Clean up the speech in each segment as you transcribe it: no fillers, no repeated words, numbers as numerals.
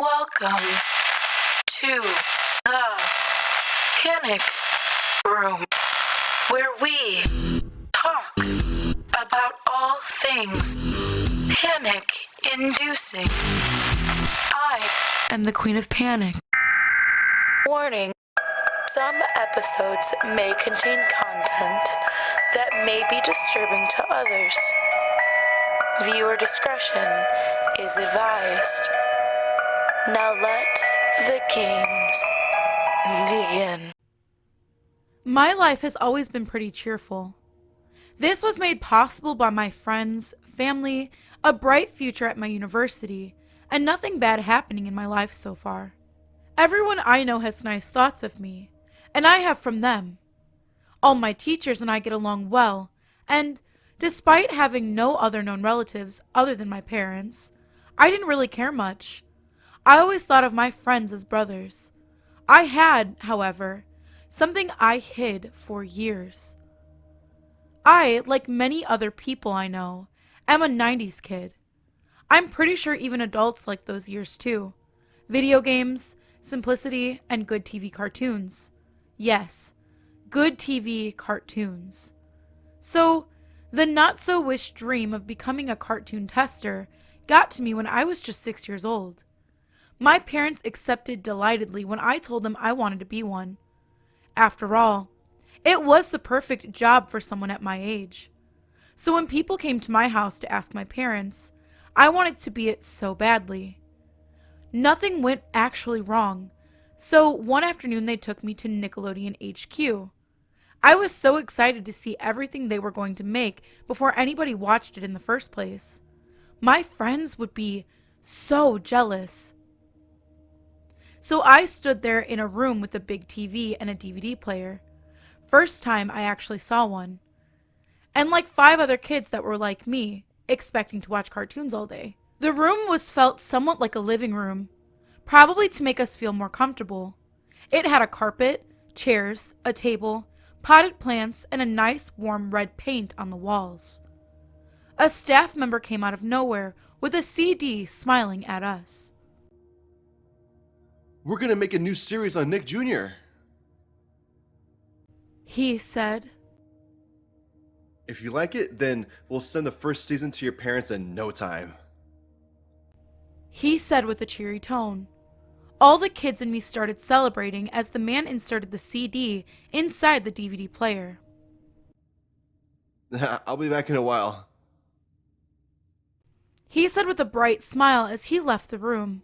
Welcome to the Panic Room, where we talk about all things panic-inducing. I am the Queen of Panic. Warning, some episodes may contain content that may be disturbing to others. Viewer discretion is advised. Now let the games begin. My life has always been pretty cheerful. This was made possible by my friends, family, a bright future at my university, and nothing bad happening in my life so far. Everyone I know has nice thoughts of me, and I have from them. All my teachers and I get along well, and despite having no other known relatives other than my parents, I didn't really care much. I always thought of my friends as brothers. I had, however, something I hid for years. I, like many other people I know, am a 90s kid. I'm pretty sure even adults like those years too. Video games, simplicity, and good TV cartoons. Yes, good TV cartoons. So, the not-so-wished dream of becoming a cartoon tester got to me when I was just 6 years old. My parents accepted delightedly when I told them I wanted to be one. After all, it was the perfect job for someone at my age. So when people came to my house to ask my parents, I wanted to be it so badly. Nothing went actually wrong, so one afternoon they took me to Nickelodeon HQ. I was so excited to see everything they were going to make before anybody watched it in the first place. My friends would be so jealous. So I stood there in a room with a big TV and a DVD player. First time I actually saw one. And like 5 other kids that were like me, expecting to watch cartoons all day. The room was felt somewhat like a living room, probably to make us feel more comfortable. It had a carpet, chairs, a table, potted plants, and a nice warm red paint on the walls. A staff member came out of nowhere with a CD smiling at us. We're gonna make a new series on Nick Jr. He said. If you like it, then we'll send the first season to your parents in no time. He said with a cheery tone. All the kids and me started celebrating as the man inserted the CD inside the DVD player. I'll be back in a while. He said with a bright smile as he left the room.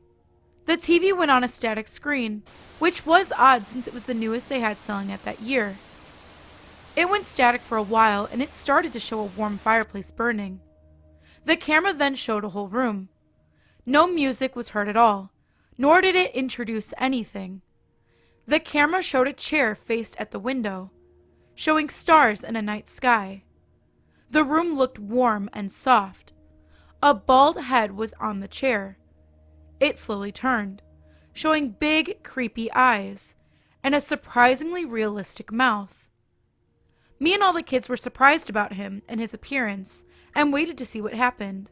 The TV went on a static screen, which was odd since it was the newest they had selling at that year. It went static for a while and it started to show a warm fireplace burning. The camera then showed a whole room. No music was heard at all, nor did it introduce anything. The camera showed a chair faced at the window, showing stars and a night sky. The room looked warm and soft. A bald head was on the chair. It slowly turned, showing big, creepy eyes, and a surprisingly realistic mouth. Me and all the kids were surprised about him and his appearance, and waited to see what happened.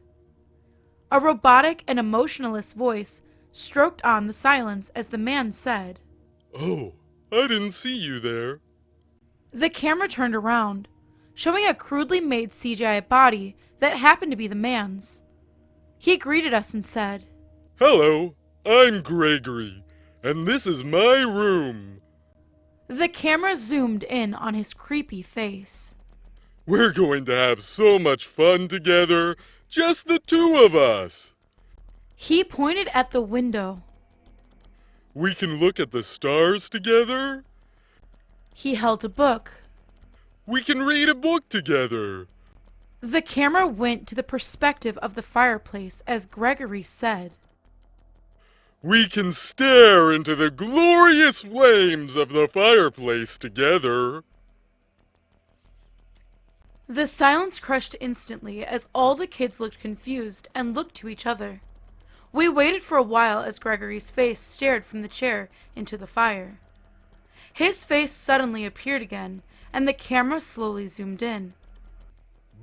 A robotic and emotionless voice stroked on the silence as the man said, "Oh, I didn't see you there." The camera turned around, showing a crudely made CGI body that happened to be the man's. He greeted us and said, "Hello, I'm Gregory, and this is my room." The camera zoomed in on his creepy face. "We're going to have so much fun together, just the 2 of us." He pointed at the window. "We can look at the stars together. He held a book. We can read a book together." The camera went to the perspective of the fireplace as Gregory said, "We can stare into the glorious flames of the fireplace together." The silence crushed instantly as all the kids looked confused and looked to each other. We waited for a while as Gregory's face stared from the chair into the fire. His face suddenly appeared again, and the camera slowly zoomed in.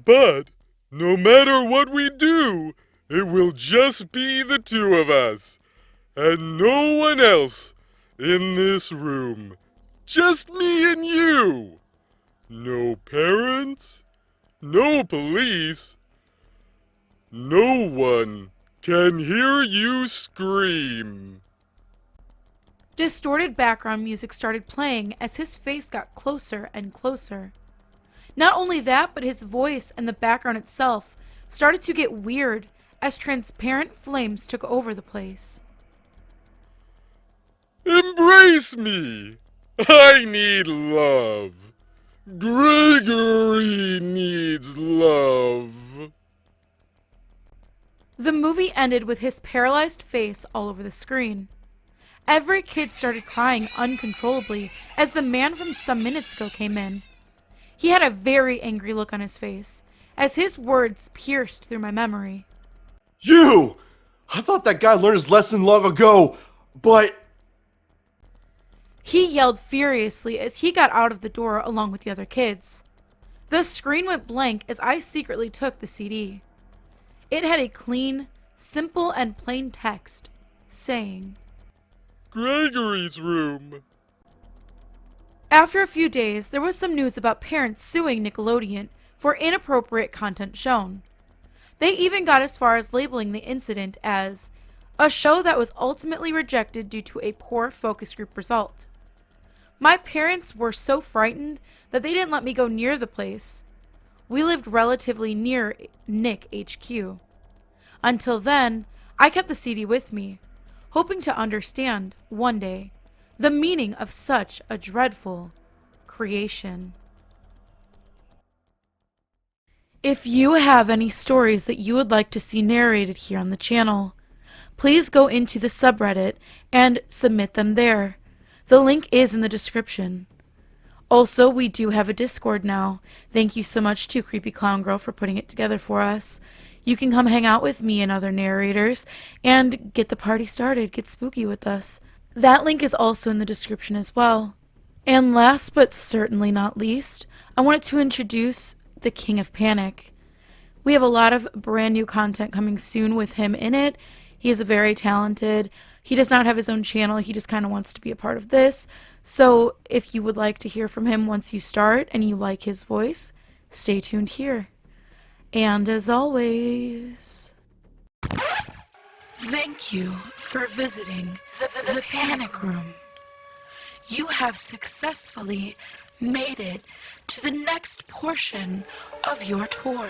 "But no matter what we do, it will just be the 2 of us. and no one else in this room. Just me and you. No parents, no police. No one can hear you scream. Distorted background music started playing as his face got closer and closer. Not only that, but his voice and the background itself started to get weird as transparent flames took over the place. Embrace me. I need love. Gregory needs love. The movie ended with his paralyzed face all over the screen. Every kid started crying uncontrollably as the man from some minutes ago came in. He had a very angry look on his face as his words pierced through my memory. You! I thought that guy learned his lesson long ago, but... He yelled furiously as he got out of the door along with the other kids. The screen went blank as I secretly took the CD. It had a clean, simple, and plain text saying, Gregory's room. After a few days, there was some news about parents suing Nickelodeon for inappropriate content shown. They even got as far as labeling the incident as a show that was ultimately rejected due to a poor focus group result. My parents were so frightened that they didn't let me go near the place. We lived relatively near Nick HQ. Until then, I kept the CD with me, hoping to understand, one day, the meaning of such a dreadful creation. If you have any stories that you would like to see narrated here on the channel, please go into the subreddit and submit them there. The link is in the description. Also, we do have a Discord now. Thank you so much to Creepy Clown Girl for putting it together for us. You can come hang out with me and other narrators and get the party started, get spooky with us. That link is also in the description as well. And last but certainly not least, I wanted to introduce the King of Panic. We have a lot of brand new content coming soon with him in it. He is very talented. He does not have his own channel. He just kind of wants to be a part of this. So if you would like to hear from him once you start and you like his voice, stay tuned here. And as always, thank you for visiting the Panic Room. You have successfully made it to the next portion of your tour.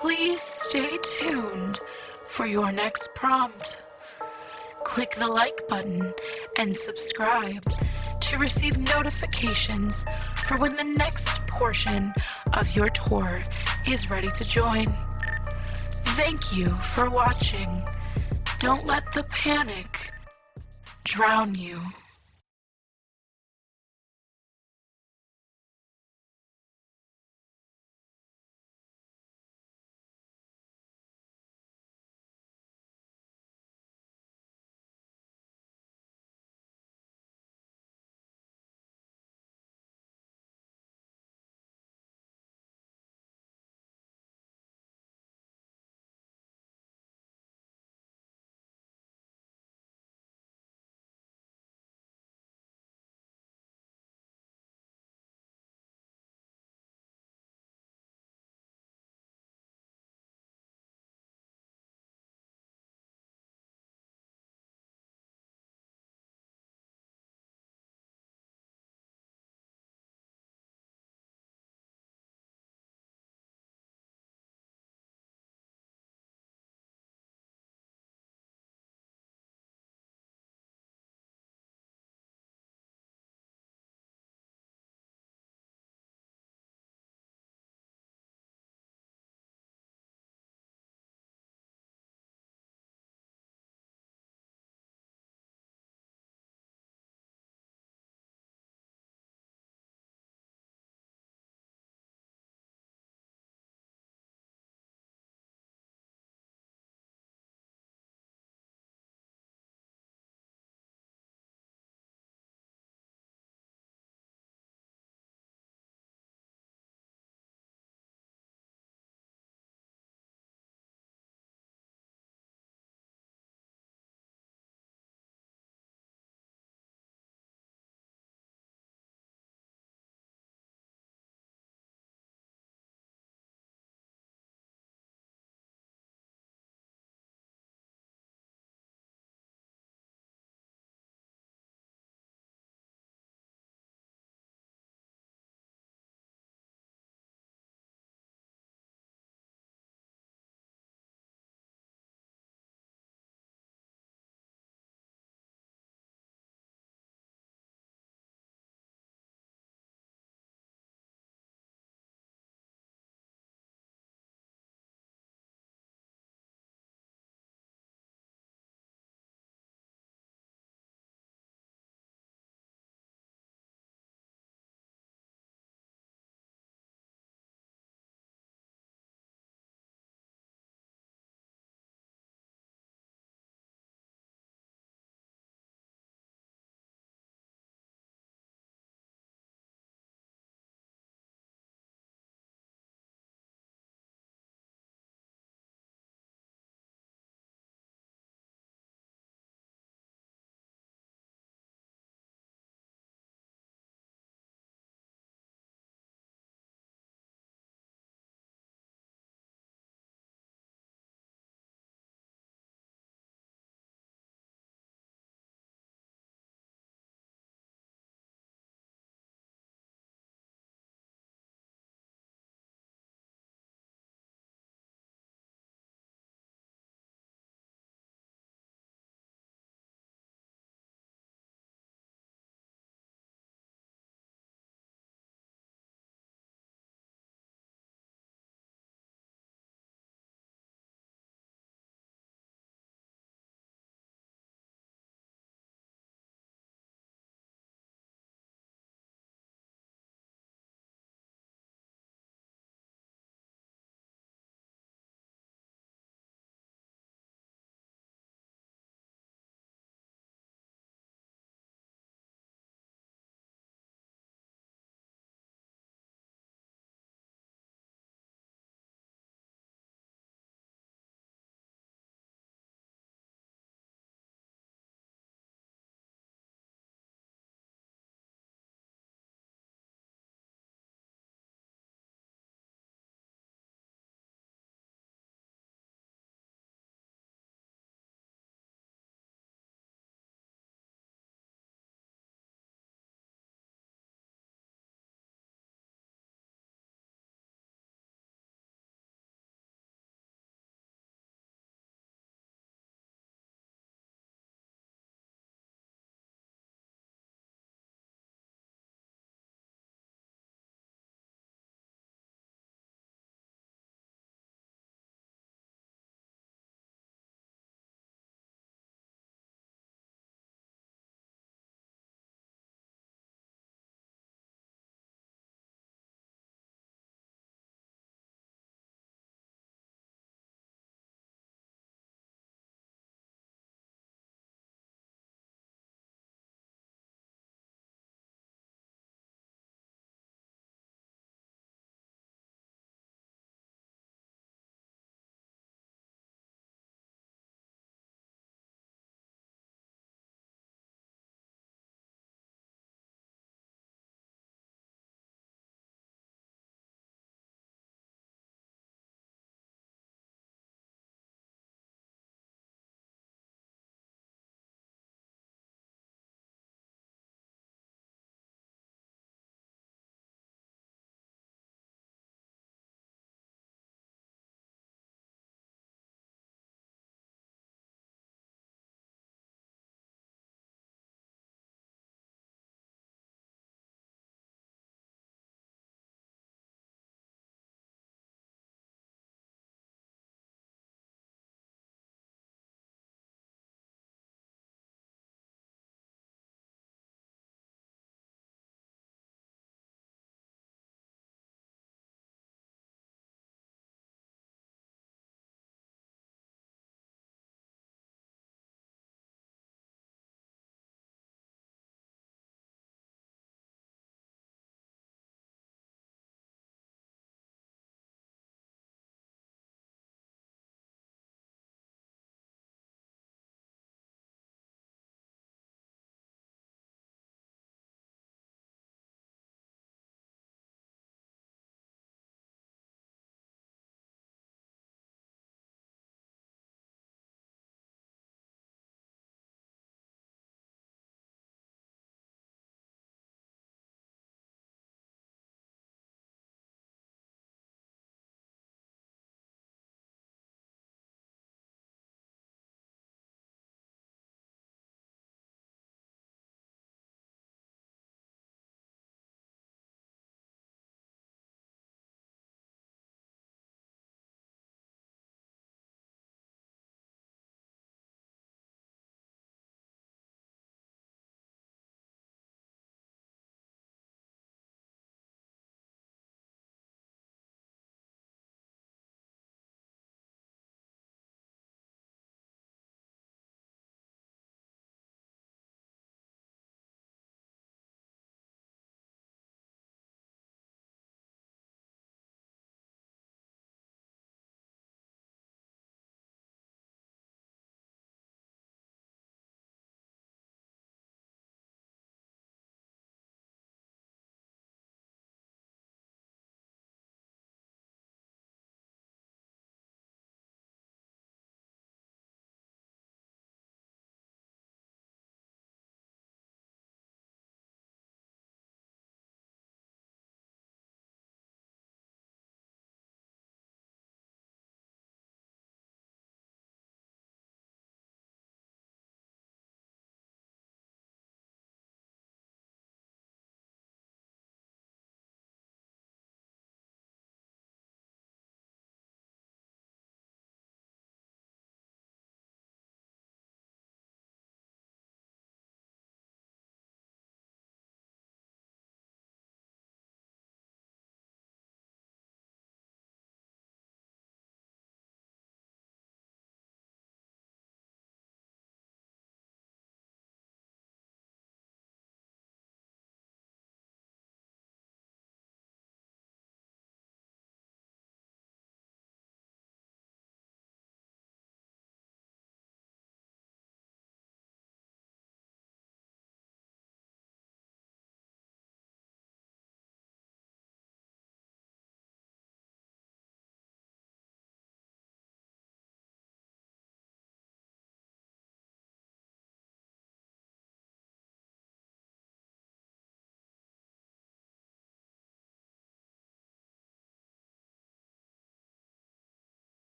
Please stay tuned for your next prompt. Click the like button and subscribe to receive notifications for when the next portion of your tour is ready to join. Thank you for watching. Don't let the panic drown you.